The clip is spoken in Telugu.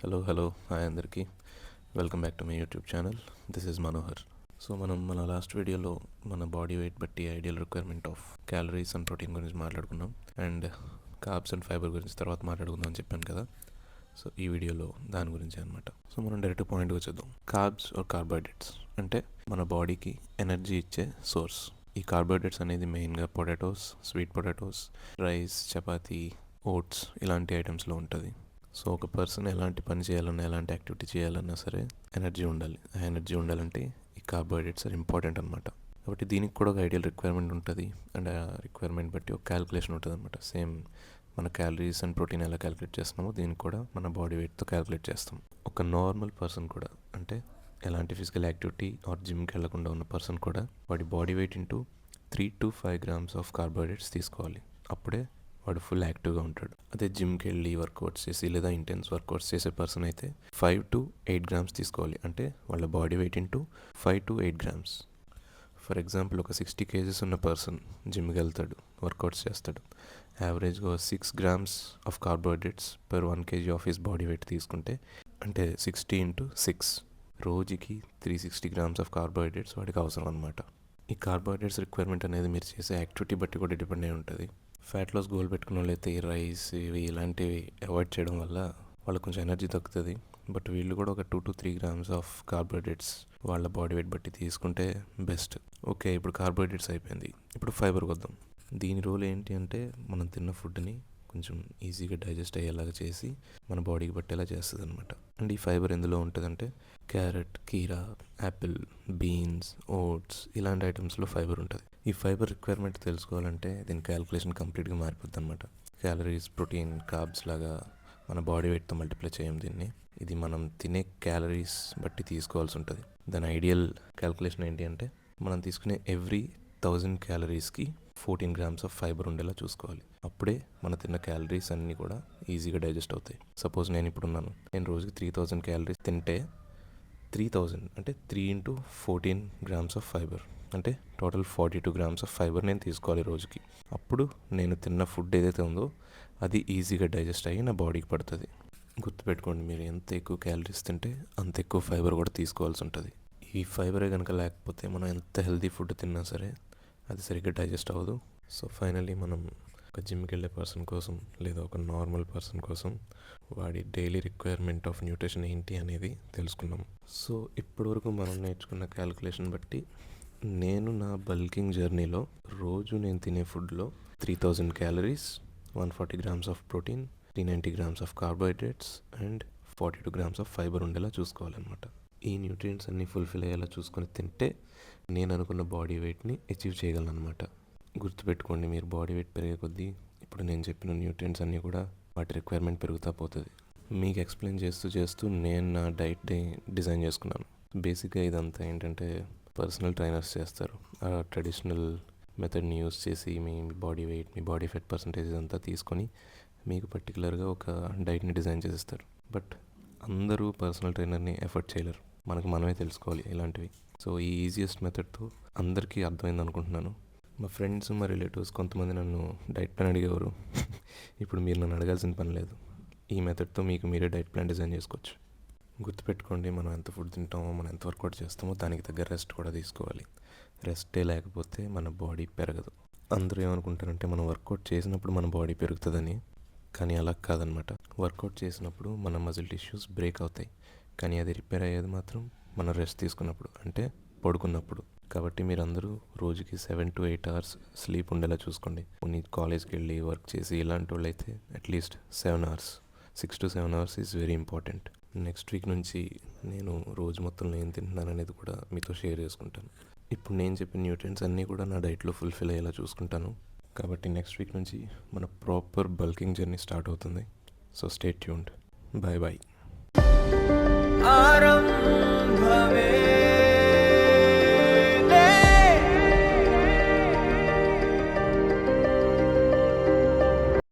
హలో హాయ్ అందరికీ. Welcome back to my YouTube channel. This is Manohar. So మన లాస్ట్ వీడియోలో మన బాడీ వెయిట్ బట్టి ideal requirement of calories and protein గురించి మాట్లాడుకున్నాం, అండ్ కార్బ్స్ అండ్ ఫైబర్ గురించి తర్వాత మాట్లాడుకుందాం అని చెప్పాను కదా. సో ఈ వీడియోలో దాని గురించి అనమాట. సో మనం డైరెక్ట్ పాయింట్కి వచ్చేద్దాం. కార్బ్స్ ఆర్ కార్బోహైడ్రేట్స్ అంటే మన బాడీకి ఎనర్జీ ఇచ్చే సోర్స్. ఈ కార్బోహైడ్రేట్స్ అనేది మెయిన్గా potatoes, sweet potatoes, rice, chapati, oats ఇలాంటి ఐటమ్స్లో ఉంటుంది. సో ఒక పర్సన్ ఎలాంటి పని చేయాలన్నా, ఎలాంటి యాక్టివిటీ చేయాలన్నా సరే ఎనర్జీ ఉండాలి. ఆ ఎనర్జీ ఉండాలంటే ఈ కార్బోహైడ్రేట్స్ ఆర్ ఇంపార్టెంట్ అనమాట. కాబట్టి దీనికి కూడా ఒక ఐడియల్ రిక్వైర్మెంట్ ఉంటుంది, అండ్ ఆ రిక్వైర్మెంట్ బట్టి ఒక క్యాలిక్యులేషన్ ఉంటుంది అనమాట. సేమ్ మన క్యాలరీస్ అండ్ ప్రోటీన్ ఎలా క్యాలిక్యులేట్ చేస్తున్నామో దీనికి కూడా మన బాడీ వెయిట్తో క్యాలిక్యులేట్ చేస్తాం. ఒక నార్మల్ పర్సన్ కూడా, అంటే ఎలాంటి ఫిజికల్ యాక్టివిటీ ఆర్ జిమ్కి వెళ్లకుండా ఉన్న పర్సన్ కూడా వాడి body weight into 3 to 5 grams of carbohydrates తీసుకోవాలి. అప్పుడే వాడు ఫుల్ యాక్టివ్గా ఉంటాడు. అదే జిమ్కి వెళ్ళి వర్కౌట్స్ చేసి లేదా ఇంటెన్స్ వర్కౌట్స్ చేసే పర్సన్ అయితే 5 to 8 grams తీసుకోవాలి. అంటే వాళ్ళ body weight into 5 to 8 grams. For example ఒక 60 kgs ఉన్న పర్సన్ జిమ్కి వెళ్తాడు, వర్కౌట్స్ చేస్తాడు. యావరేజ్గా 6 grams of carbohydrates per 1 kg of his body weight తీసుకుంటే, అంటే 60 into 6, రోజుకి 360 grams ఆఫ్ కార్బోహైడ్రేట్స్ వాడికి అవసరం అనమాట. ఈ కార్బోహైడ్రేట్స్ రిక్వైర్మెంట్ అనేది మీరు చేసే యాక్టివిటీ బట్టి కూడా డిపెండ్ అయి ఉంటుంది. ఫ్యాట్ లాస్ గోల్ పెట్టుకున్న వాళ్ళైతే ఈ రైస్ ఇలాంటివి అవాయిడ్ చేయడం వల్ల వాళ్ళకి కొంచెం ఎనర్జీ తగ్గుతుంది. బట్ వీళ్ళు కూడా ఒక 2 to 3 grams ఆఫ్ కార్బోహైడ్రేట్స్ వాళ్ళ బాడీ వెయిట్ బట్టి తీసుకుంటే బెస్ట్. ఓకే, ఇప్పుడు కార్బోహైడ్రేట్స్ అయిపోయింది. ఇప్పుడు ఫైబర్కి వద్దాం. దీని రోల్ ఏంటి అంటే మనం తిన్న ఫుడ్ని కొంచెం ఈజీగా డైజెస్ట్ అయ్యేలాగా చేసి మన బాడీకి పట్టేలా చేస్తుంది అనమాట. అండ్ ఈ ఫైబర్ ఎందులో ఉంటుందంటే క్యారెట్, కీరా, యాపిల్, బీన్స్, ఓట్స్ ఇలాంటి ఐటమ్స్లో ఫైబర్ ఉంటుంది. ఈ ఫైబర్ రిక్వైర్మెంట్ తెలుసుకోవాలంటే దీని క్యాలిక్యులేషన్ కంప్లీట్గా మారిపోద్ది అనమాట. క్యాలరీస్, ప్రోటీన్, కార్బ్స్ లాగా మన బాడీ వెయిట్తో మల్టిప్లై చేయం దీన్ని. ఇది మనం తినే క్యాలరీస్ బట్టి తీసుకోవాల్సి ఉంటుంది. దాని ఐడియల్ క్యాలిక్యులేషన్ ఏంటి అంటే మనం తీసుకునే ఎవ్రీ 1000 calories-కి 14 grams ఆఫ్ ఫైబర్ ఉండేలా చూసుకోవాలి. అప్పుడే మన తిన్న క్యాలరీస్ అన్నీ కూడా ఈజీగా డైజెస్ట్ అవుతాయి. సపోజ్ నేను నేను రోజుకి 3000 calories తింటే 3000 అంటే 3 into 14 grams ఆఫ్ ఫైబర్, అంటే టోటల్ 42 grams ఆఫ్ ఫైబర్ నేను తీసుకోవాలి రోజుకి. అప్పుడు నేను తిన్న ఫుడ్ ఏదైతే ఉందో అది ఈజీగా డైజెస్ట్ అయ్యి నా బాడీకి పడుతుంది. గుర్తుపెట్టుకోండి, మీరు ఎంత ఎక్కువ క్యాలరీస్ తింటే అంత ఎక్కువ ఫైబర్ కూడా తీసుకోవాల్సి ఉంటుంది. ఈ ఫైబరే కనుక లేకపోతే మనం ఎంత హెల్తీ ఫుడ్ తిన్నా సరే అది సరిగ్గా డైజెస్ట్ అవ్వదు. సో ఫైనల్లీ మనం ఒక జిమ్కి వెళ్ళే పర్సన్ కోసం లేదా ఒక నార్మల్ పర్సన్ కోసం వాడి డైలీ రిక్వైర్మెంట్ ఆఫ్ న్యూట్రిషన్ ఏంటి అనేది తెలుసుకున్నాం. సో ఇప్పటివరకు మనం నేర్చుకున్న క్యాలిక్యులేషన్ బట్టి నేను నా బల్కింగ్ జర్నీలో రోజు నేను తినే ఫుడ్లో 3000 calories, 140 grams of protein, 390 grams of carbohydrates and 42 grams of fibre ఉండేలా చూసుకోవాలన్నమాట. ఈ న్యూట్రియంట్స్ అన్నీ ఫుల్ఫిల్ అయ్యేలా చూసుకొని తింటే నేను అనుకున్న బాడీ వెయిట్ని అచీవ్ చేయగలను అనమాట. గుర్తుపెట్టుకోండి, మీరు బాడీ వెయిట్ పెరిగే కొద్దీ ఇప్పుడు నేను చెప్పిన న్యూట్రియంట్స్ అన్నీ కూడా వాటి రిక్వైర్మెంట్ పెరుగుతూ పోతుంది. మీకు ఎక్స్ప్లెయిన్ చేస్తూ నేను నా డైట్ డిజైన్ చేసుకున్నాను. బేసిక్గా ఇదంతా ఏంటంటే పర్సనల్ ట్రైనర్స్ చేస్తారు. ఆ ట్రెడిషనల్ మెథడ్ని యూస్ చేసి మీ బాడీ వెయిట్, మీ బాడీ ఫెట్ పర్సంటేజ్ అంతా తీసుకొని మీకు పర్టికులర్గా ఒక డైట్ని డిజైన్ చేసేస్తారు. బట్ అందరూ పర్సనల్ ట్రైనర్ని ఎఫర్ట్ చేయలేరు. మనమే తెలుసుకోవాలి ఇలాంటివి. సో ఈ ఈజియెస్ట్ మెథడ్తో అందరికీ అర్థమైంది అనుకుంటున్నాను. మా ఫ్రెండ్స్, మా రిలేటివ్స్ కొంతమంది నన్ను డైట్ ప్లాన్ అడిగేవారు. ఇప్పుడు మీరు నన్ను అడగాల్సిన పని లేదు. ఈ మెథడ్తో మీకు మీరే డైట్ ప్లాన్ డిజైన్ చేసుకోవచ్చు. గుర్తుపెట్టుకోండి, మనం ఎంత ఫుడ్ తింటామో, మనం ఎంత వర్కౌట్ చేస్తామో దానికి తగ్గ రెస్ట్ కూడా తీసుకోవాలి. రెస్టే లేకపోతే మన బాడీ పెరగదు. అందరూ ఏమనుకుంటారంటే మనం వర్కౌట్ చేసినప్పుడు మన బాడీ పెరుగుతుందని, కానీ అలా కాదనమాట. వర్కౌట్ చేసినప్పుడు మన మజిల్ టిష్యూస్ బ్రేక్ అవుతాయి, కానీ అది రిపేర్ అయ్యేది మాత్రం మనం రెస్ట్ తీసుకున్నప్పుడు, అంటే పడుకున్నప్పుడు. కాబట్టి మీరందరూ రోజుకి 7 to 8 hours స్లీప్ ఉండేలా చూసుకోండి. కొన్ని కాలేజ్కి వెళ్ళి వర్క్ చేసి ఇలాంటి వాళ్ళు అయితే at least 7 hours, 6 to 7 hours is very important. Next week నుంచి నేను రోజు మొత్తంలో ఏం తింటున్నాను అనేది కూడా మీతో షేర్ చేసుకుంటాను. ఇప్పుడు నేను చెప్పిన న్యూట్రియంట్స్ అన్నీ కూడా నా డైట్లో ఫుల్ఫిల్ అయ్యేలా చూసుకుంటాను. కాబట్టి నెక్స్ట్ వీక్ నుంచి మన ప్రాపర్ బల్కింగ్ జర్నీ స్టార్ట్ అవుతుంది. So stay tuned. Bye bye.